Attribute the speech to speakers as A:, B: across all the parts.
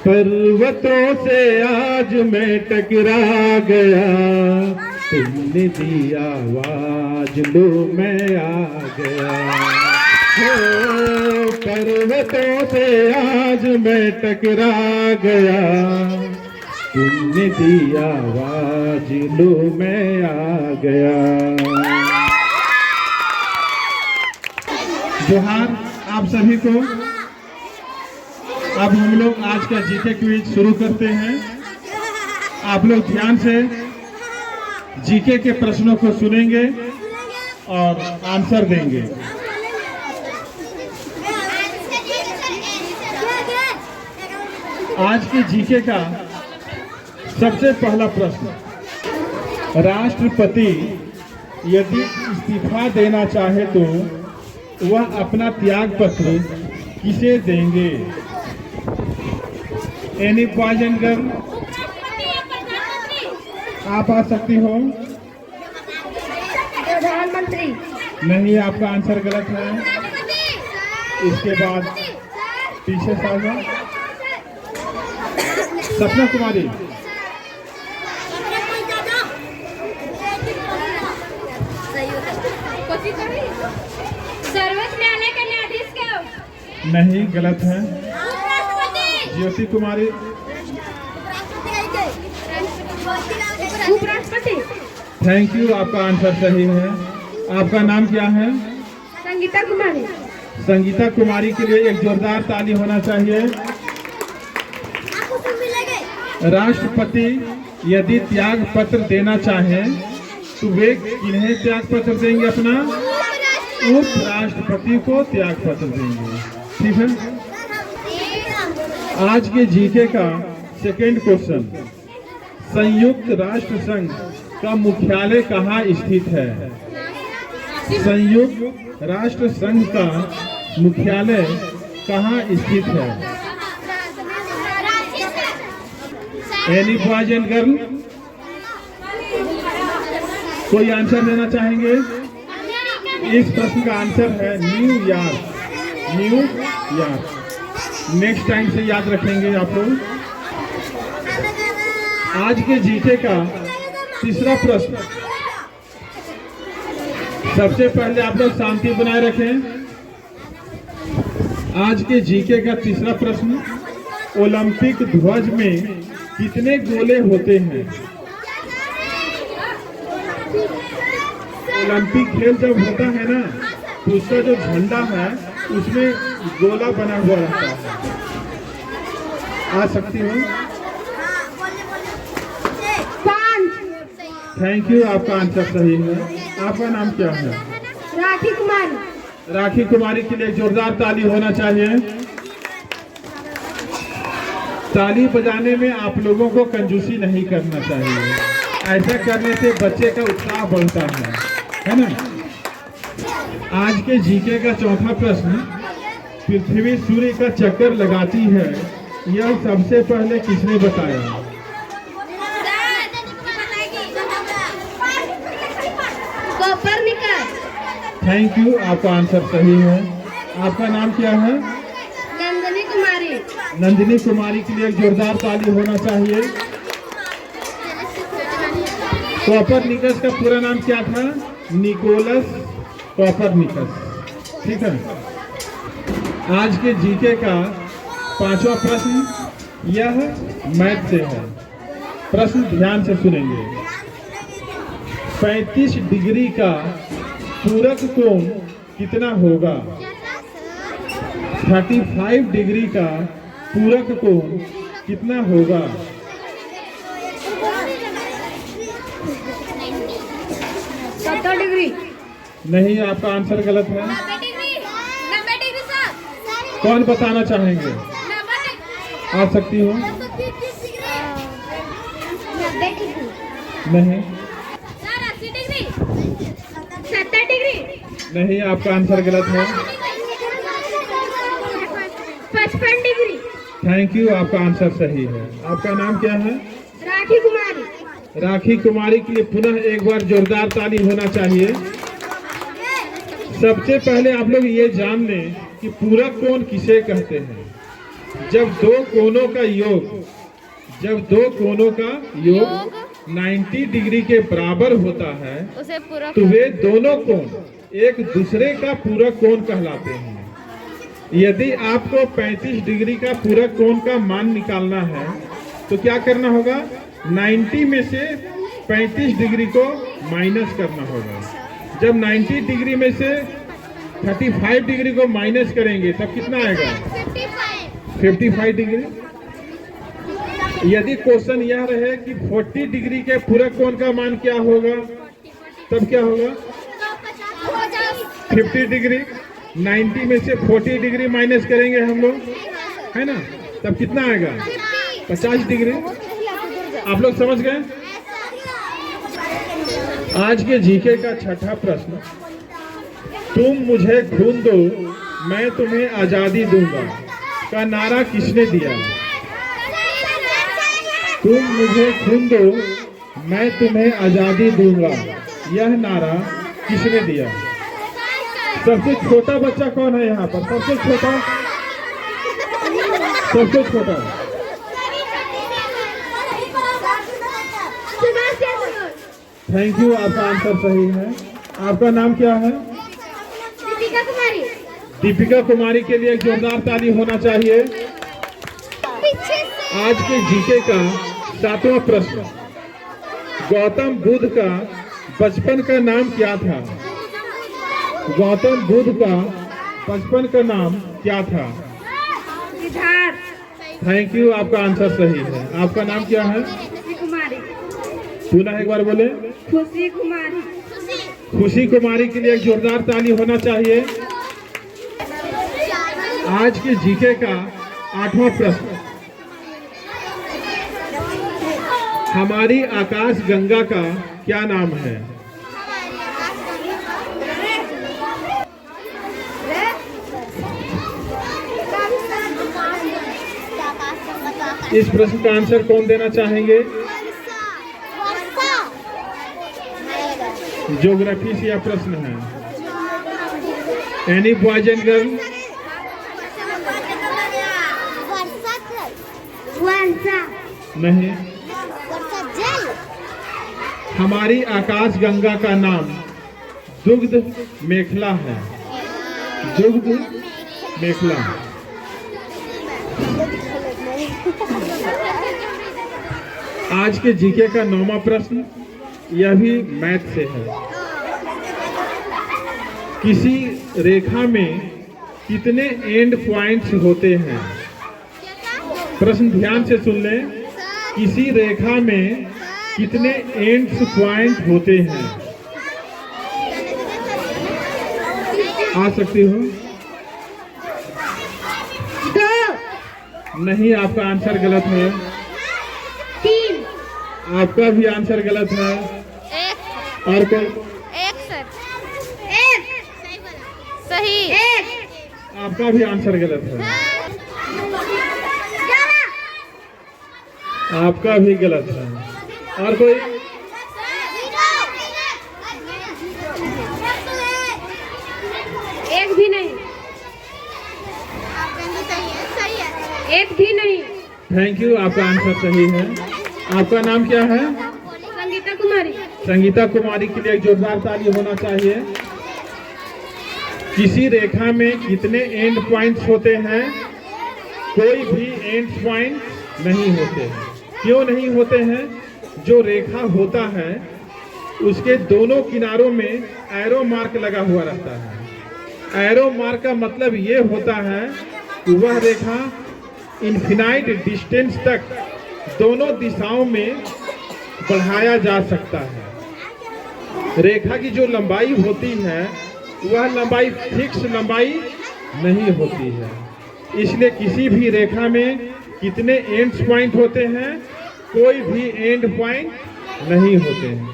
A: पर्वतों से आज मैं टकरा गया, तुमने दी आवाज लो मैं आ गया। हो पर्वतों से आज मैं टकरा गया, तुमने दी आवाज लो मैं आ गया। जोहार आप सभी को। अब हम लोग आज का जीके क्विज शुरू करते हैं। आप लोग ध्यान से जीके के प्रश्नों को सुनेंगे और आंसर देंगे। आज के जीके का सबसे पहला प्रश्न, राष्ट्रपति यदि इस्तीफा देना चाहे तो वह अपना त्याग पत्र किसे देंगे? एनी बॉयज एंड गर्ल, आप आ सकती हो।
B: प्रधानमंत्री।
A: नहीं, आपका आंसर गलत है। इसके बाद पीछे साझा सपना कुमारी।
B: सर्वोच्च न्यायालय का न्यायाधीश क्यों?
A: नहीं, गलत है। ज्योति कुमारी।
B: उपराष्ट्रपति।
A: थैंक यू, आपका आंसर सही है। आपका नाम क्या है?
B: संगीता कुमारी।
A: संगीता कुमारी के लिए एक जोरदार ताली होना चाहिए। राष्ट्रपति यदि त्याग पत्र देना चाहें तो वे किन्हें त्याग पत्र देंगे? अपना उपराष्ट्रपति को त्याग पत्र देंगे। ठीक है। आज के जीके का सेकंड क्वेश्चन, संयुक्त राष्ट्र संघ का मुख्यालय कहाँ स्थित है? संयुक्त राष्ट्र संघ का मुख्यालय कहाँ स्थित है? एनी बॉयज एंड गर्ल, कोई आंसर देना चाहेंगे? इस प्रश्न का आंसर है न्यूयॉर्क। न्यूयॉर्क। नेक्स्ट टाइम से याद रखेंगे आप लोग। आज के जीके का तीसरा प्रश्न, सबसे पहले आप लोग शांति बनाए रखें। आज के जीके का तीसरा प्रश्न, ओलंपिक ध्वज में कितने गोले होते हैं? ओलंपिक खेल जब होता है ना तो उसका जो झंडा है उसमें गोला बना हुआ रहता है। आ सकती हो?
B: 5।
A: थैंक यू, आपका आंसर सही है। आपका नाम क्या है?
B: राखी कुमारी।
A: राखी कुमारी के लिए जोरदार ताली होना चाहिए। ताली बजाने में आप लोगों को कंजूसी नहीं करना चाहिए। ऐसा करने से बच्चे का उत्साह बढ़ता है ना। आज के जीके का चौथा प्रश्न, पृथ्वी सूर्य का चक्कर लगाती है, यह सबसे पहले किसने बताया?
B: कोपरनिकस।
A: थैंक यू, आपका आंसर सही है। आपका नाम क्या है?
B: नंदिनी कुमारी।
A: नंदिनी कुमारी के लिए एक जोरदार ताली होना चाहिए। कोपरनिकस का पूरा नाम क्या था? Nicholas Copernicus. ठीक है। आज के जीके का पांचवा प्रश्न, यह मैथ से है। प्रश्न ध्यान से सुनेंगे। 35 डिग्री का पूरक कोण कितना होगा? 35 डिग्री का पूरक कोण कितना होगा?
B: 70 डिग्री।
A: नहीं, आपका आंसर गलत है।
B: 90 डिग्री सर।
A: कौन बताना चाहेंगे? आ सकती हो?
B: 90 डिग्री।
A: नहीं।
B: Sir 80 degree. 70 डिग्री।
A: नहीं, आपका आंसर गलत है।
B: 55 डिग्री।
A: थैंक यू, आपका आंसर सही है। आपका नाम क्या है?
B: राखी कुमारी।
A: राखी कुमारी के लिए पुनः एक बार जोरदार ताली होना चाहिए। सबसे पहले आप लोग ये जान लें कि पूरक कोण किसे कहते हैं। जब दो कोनों का योग 90 डिग्री के बराबर होता है
B: उसे पूरा
A: तो वे दोनों कोण एक दूसरे का पूरक कोण कहलाते हैं। यदि आपको 35 डिग्री का पूरक कोण का मान निकालना है तो क्या करना होगा, 90 में से 35 डिग्री को माइनस करना होगा। जब 90 डिग्री में से 35 डिग्री को माइनस करेंगे तब कितना आएगा, 55 डिग्री। यदि क्वेश्चन यह रहे कि 40 डिग्री के पूरक कोण का मान क्या होगा, तब क्या होगा, 50 डिग्री। 90 में से 40 डिग्री माइनस करेंगे हम लोग, है ना, तब कितना आएगा, 50 डिग्री। आप लोग समझ गए। आज के जीके का छठा प्रश्न, तुम मुझे खून दो मैं तुम्हें आजादी दूंगा का नारा किसने दिया। तुम मुझे खून दो मैं तुम्हें आजादी दूंगा, यह नारा किसने दिया। सबसे छोटा बच्चा कौन है यहाँ पर, सबसे छोटा थैंक यू, आपका आंसर सही है। आपका नाम क्या है,
B: दीपिका कुमारी।
A: दीपिका कुमारी के लिए एक जोरदार ताली होना चाहिए। आज के जीके का 7वां प्रश्न, गौतम बुद्ध का बचपन का नाम क्या था। गौतम बुद्ध का बचपन का नाम क्या था। थैंक यू, आपका आंसर सही है। आपका नाम क्या है,
B: कुमारी।
A: पुनः एक बार बोले,
B: खुशी कुमारी।
A: खुशी कुमारी के लिए एक जोरदार ताली होना चाहिए। आज के जीके का 8वां प्रश्न, हमारी आकाश गंगा का क्या नाम है। इस प्रश्न का आंसर कौन देना चाहेंगे। ज्योग्राफी से यह प्रश्न है। एनी बॉयज एंड गर्ल, नहीं। हमारी आकाश गंगा का नाम दुग्ध मेखला है, दुग्ध मेखला। आज के जीके का 9वां प्रश्न, यह भी मैथ से है। किसी रेखा में कितने एंड पॉइंट्स होते हैं। प्रश्न ध्यान से सुन लें। किसी रेखा में कितने एंड्स पॉइंट होते हैं। आ सकती हो, नहीं, आपका आंसर गलत है।
B: 3।
A: आपका भी आंसर गलत है।
B: 1।
A: और कोई,
B: 1 सर, 1 सही, 1।
A: आपका भी आंसर गलत है। आपका भी गलत है। और कोई,
B: एक भी नहीं, एक भी नहीं।
A: थैंक यू, आपका आंसर सही है। आपका नाम क्या है,
B: संगीता कुमारी।
A: संगीता कुमारी के लिए एक जोरदार ताली होना चाहिए। किसी रेखा में कितने एंड पॉइंट्स होते हैं। कोई भी एंड पॉइंट नहीं होते हैं। क्यों नहीं होते हैं। जो रेखा होता है उसके दोनों किनारों में एरो मार्क लगा हुआ रहता है। एरो मार्क का मतलब ये होता है कि वह रेखा इनफिनाइट डिस्टेंस तक दोनों दिशाओं में बढ़ाया जा सकता है। रेखा की जो लंबाई होती है वह लंबाई फिक्स लंबाई नहीं होती है। इसलिए किसी भी रेखा में कितने एंड पॉइंट होते हैं, कोई भी एंड पॉइंट नहीं होते हैं।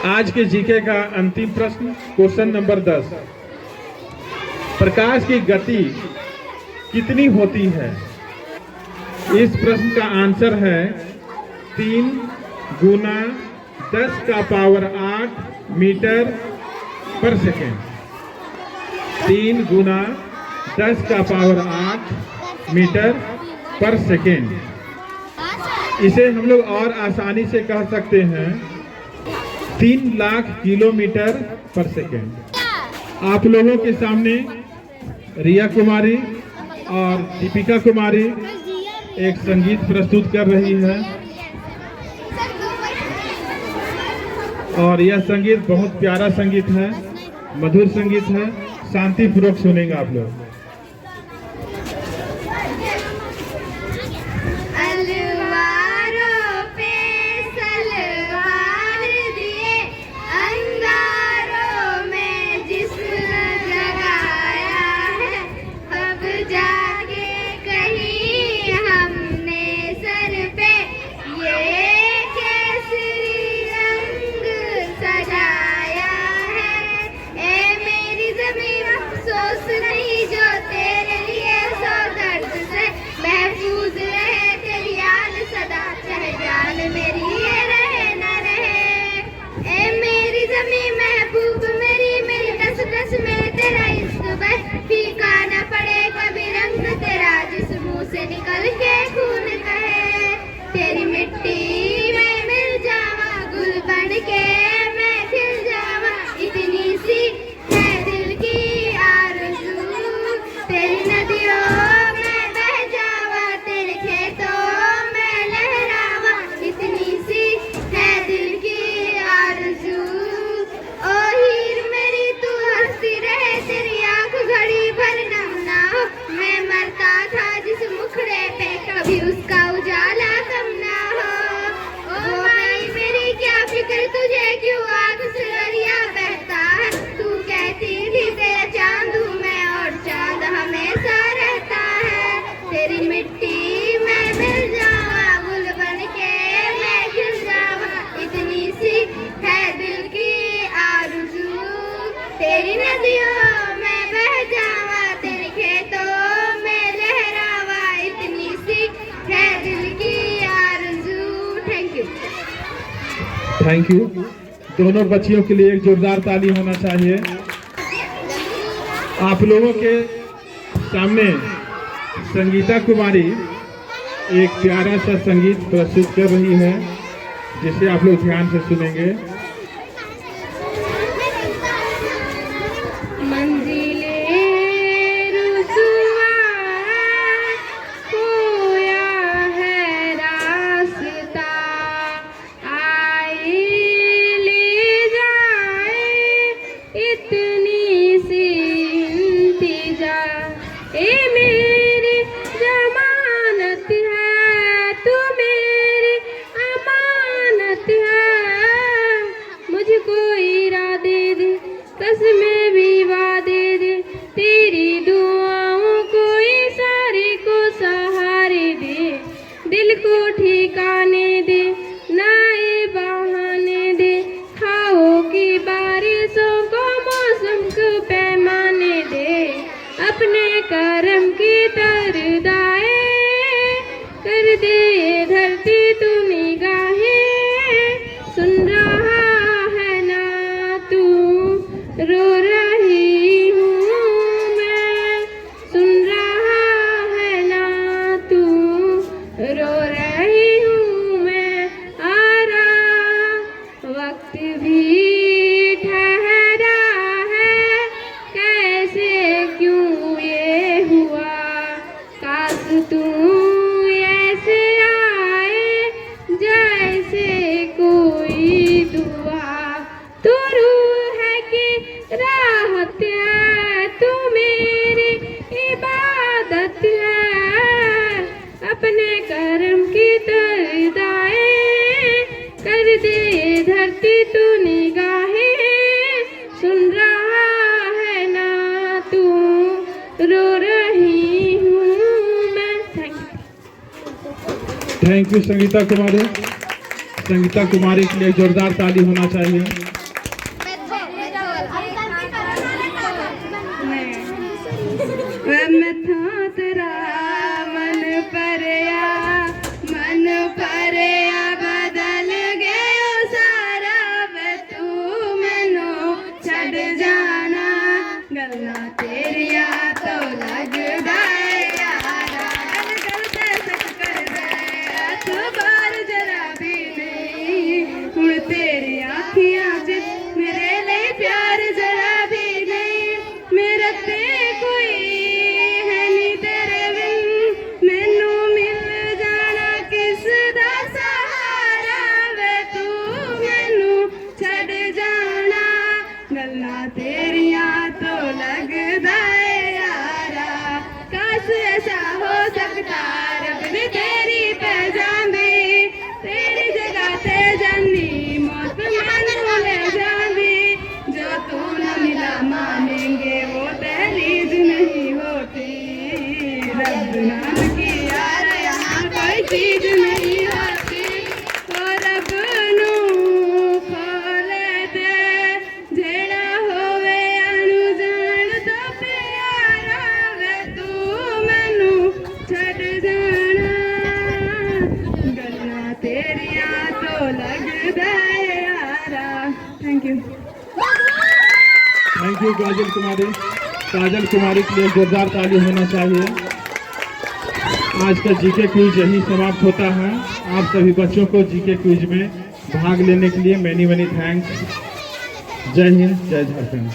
A: आज के जीके का अंतिम प्रश्न, क्वेश्चन नंबर 10, प्रकाश की गति कितनी होती है। इस प्रश्न का आंसर है 3 गुना 10 का पावर 8 मीटर पर सेकेंड। 3 गुना 10 का पावर 8 मीटर पर सेकेंड। इसे हम लोग और आसानी से कह सकते हैं 3 लाख किलोमीटर पर सेकेंड। आप लोगों के सामने रिया कुमारी और दीपिका कुमारी एक संगीत प्रस्तुत कर रही है और यह संगीत बहुत प्यारा संगीत है, मधुर संगीत है। शांतिपूर्वक सुनेंगे आप लोग।
B: निकल के खून कहे तेरी मिट्टी में मिल जावा, गुल बन के मैं खिल जावा, इतनी सी है दिल की आरज़ू। तेरी नदियों में बह जावा, तेरे खेतों में लहरावा, इतनी सी है दिल की आरज़ू। ओ हीर मेरी तू हंसती रहे, तेरी आंख घड़ी भर नम ना हो। मैं मरता था जिस मुखड़े पे, कभी उसका उजाला कम ना हो। ओ भाई मेरी क्या फिक्र तुझे, क्यों आग से दरिया बहता है। तू कहती थी तेरा चांद हूँ मैं और चांद हमेशा रहता है। तेरी मिट्टी में मिल जावा, गुल बन के मैं खिल जावा, इतनी सी है दिल की आरज़ू। तेरी नदियों में बह जावा, तेरे खेतों में लहरावा, इतनी सी है दिल की आरज़ू। Thank you.
A: Thank you. दोनों बच्चियों के लिए एक जोरदार ताली होना चाहिए। आप लोगों के सामने संगीता कुमारी एक प्यारा सा संगीत प्रस्तुत कर रही है, जिसे आप लोग ध्यान से सुनेंगे।
B: में भी वादे दे, तेरी दुआओं को इशारे को सहारे दे, दिल को ठिकाने दे, नए बहाने दे, खाओ की बारिशों को मौसम को पैमाने दे, अपने करम की तरदाए कर दे धरती तू निगाहें, सुन रहा है ना तू रो रही हूँ मैं, सुन रहा है ना तू रो रही हूँ मैं, आ रहा वक्त भी ठहरा है, कैसे क्यों ये हुआ, काश तू ऐसे आए जैसे कोई दुआ, तू रूह है कि राहत है, तू मेरी इबादत है, अपने कर्म की तरदाए कर दे धरती तू निगाहें, सुन रहा है ना तू रो रही हूँ मैं।
A: थैंक यू संगीता कुमारी। संगीता कुमारी के लिए जोरदार ताली होना चाहिए।
B: मैं था तेरा मन परया बदल गयो सारा, वे तू मैनू छड़ जाना, गल्लां तेरिया तो लगदा है यारा,
A: थैंक यू काजल कुमारी। काजल कुमारी के लिए जोरदार ताली होना चाहिए। आज का जीके क्विज यही समाप्त होता है। आप सभी बच्चों को जीके क्विज में भाग लेने के लिए मैनी मैनी थैंक्स। जय हिंद, जय झारखंड।